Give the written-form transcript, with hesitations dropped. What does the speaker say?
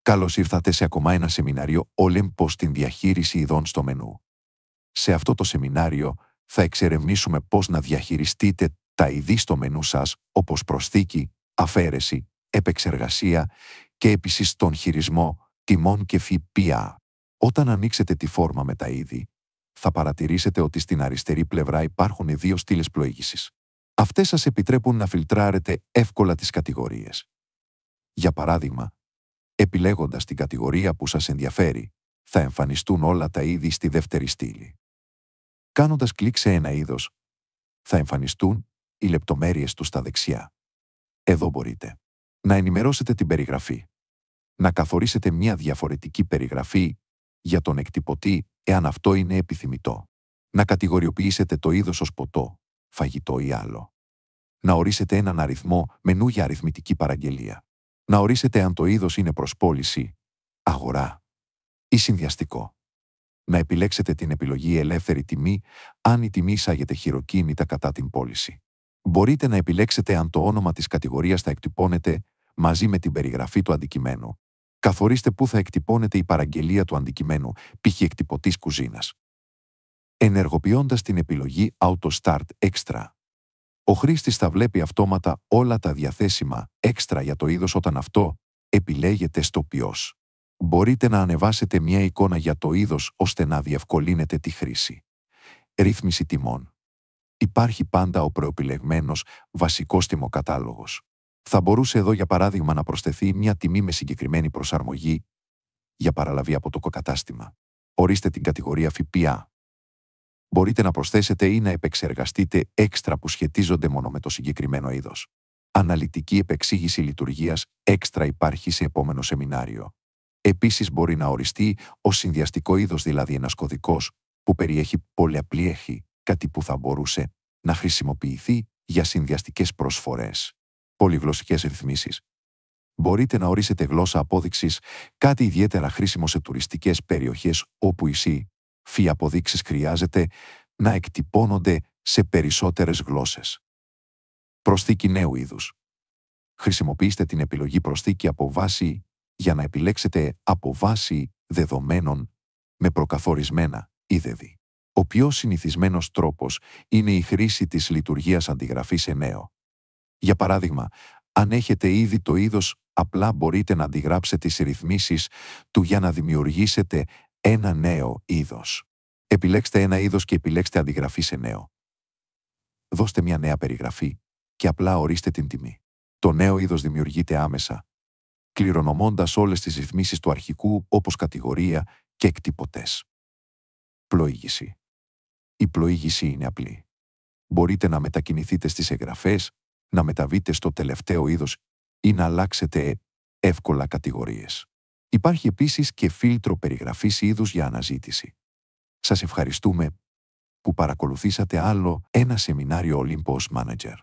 Καλώς ήρθατε σε ακόμα ένα σεμινάριο Olympus στην διαχείριση ειδών στο μενού. Σε αυτό το σεμινάριο θα εξερευνήσουμε πώς να διαχειριστείτε τα είδη στο μενού σας, όπως προσθήκη, αφαίρεση, επεξεργασία και επίσης τον χειρισμό τιμών και ΦΠΑ. Όταν ανοίξετε τη φόρμα με τα είδη, θα παρατηρήσετε ότι στην αριστερή πλευρά υπάρχουν δύο στήλες πλοήγησης. Αυτές σας επιτρέπουν να φιλτράρετε εύκολα τις κατηγορίες. Για παράδειγμα, επιλέγοντας την κατηγορία που σας ενδιαφέρει, θα εμφανιστούν όλα τα είδη στη δεύτερη στήλη. Κάνοντας κλικ σε ένα είδος, θα εμφανιστούν οι λεπτομέρειες του στα δεξιά. Εδώ μπορείτε να ενημερώσετε την περιγραφή, να καθορίσετε μια διαφορετική περιγραφή για τον εκτυπωτή εάν αυτό είναι επιθυμητό, να κατηγοριοποιήσετε το είδος ως ποτό, φαγητό ή άλλο, να ορίσετε έναν αριθμό μενού για αριθμητική παραγγελία, να ορίσετε αν το είδος είναι προς πώληση, αγορά ή συνδυαστικό. Να επιλέξετε την επιλογή ελεύθερη τιμή αν η τιμή εισάγεται χειροκίνητα κατά την πώληση. Μπορείτε να επιλέξετε αν το όνομα της κατηγορίας θα εκτυπώνεται μαζί με την περιγραφή του αντικειμένου. Καθορίστε πού θα εκτυπώνεται η παραγγελία του αντικειμένου, π.χ. εκτυπωτής κουζίνας. Ενεργοποιώντας την επιλογή Auto Start Extra, ο χρήστης θα βλέπει αυτόματα όλα τα διαθέσιμα έξτρα για το είδος όταν αυτό επιλέγεται στο ποιος. Μπορείτε να ανεβάσετε μια εικόνα για το είδος ώστε να διευκολύνετε τη χρήση. Ρύθμιση τιμών. Υπάρχει πάντα ο προεπιλεγμένος βασικός τιμοκατάλογος. Θα μπορούσε εδώ για παράδειγμα να προσθεθεί μια τιμή με συγκεκριμένη προσαρμογή για παραλαβή από το κατάστημα. Ορίστε την κατηγορία ΦΠΑ. Μπορείτε να προσθέσετε ή να επεξεργαστείτε έξτρα που σχετίζονται μόνο με το συγκεκριμένο είδος. Αναλυτική επεξήγηση λειτουργίας έξτρα υπάρχει σε επόμενο σεμινάριο. Επίσης μπορεί να οριστεί ως συνδυαστικό είδος, δηλαδή ένας κωδικός που περιέχει πολλαπλή έχη, κάτι που θα μπορούσε να χρησιμοποιηθεί για συνδυαστικές προσφορές. Πολυγλωσσικές ρυθμίσεις. Μπορείτε να ορίσετε γλώσσα απόδειξης, κάτι ιδιαίτερα χρήσιμο σε τουριστικές περιοχές όπου οι φυ αποδείξεις χρειάζεται να εκτυπώνονται σε περισσότερες γλώσσες. Προσθήκη νέου είδους. Χρησιμοποιήστε την επιλογή προσθήκη από βάση για να επιλέξετε από βάση δεδομένων με προκαθορισμένα είδη. Ο πιο συνηθισμένος τρόπος είναι η χρήση της λειτουργίας αντιγραφή σε νέο. Για παράδειγμα, αν έχετε ήδη το είδος, απλά μπορείτε να αντιγράψετε τις ρυθμίσεις του για να δημιουργήσετε ένα νέο είδος. Επιλέξτε ένα είδος και επιλέξτε αντιγραφή σε νέο. Δώστε μια νέα περιγραφή και απλά ορίστε την τιμή. Το νέο είδος δημιουργείται άμεσα, κληρονομώντας όλες τις ρυθμίσεις του αρχικού όπως κατηγορία και εκτυπωτές. Πλοήγηση. Η πλοήγηση είναι απλή. Μπορείτε να μετακινηθείτε στις εγγραφές, να μεταβείτε στο τελευταίο είδος ή να αλλάξετε εύκολα κατηγορίες. Υπάρχει επίσης και φίλτρο περιγραφής είδους για αναζήτηση. Σας ευχαριστούμε που παρακολουθήσατε άλλο ένα σεμινάριο Olympus Manager.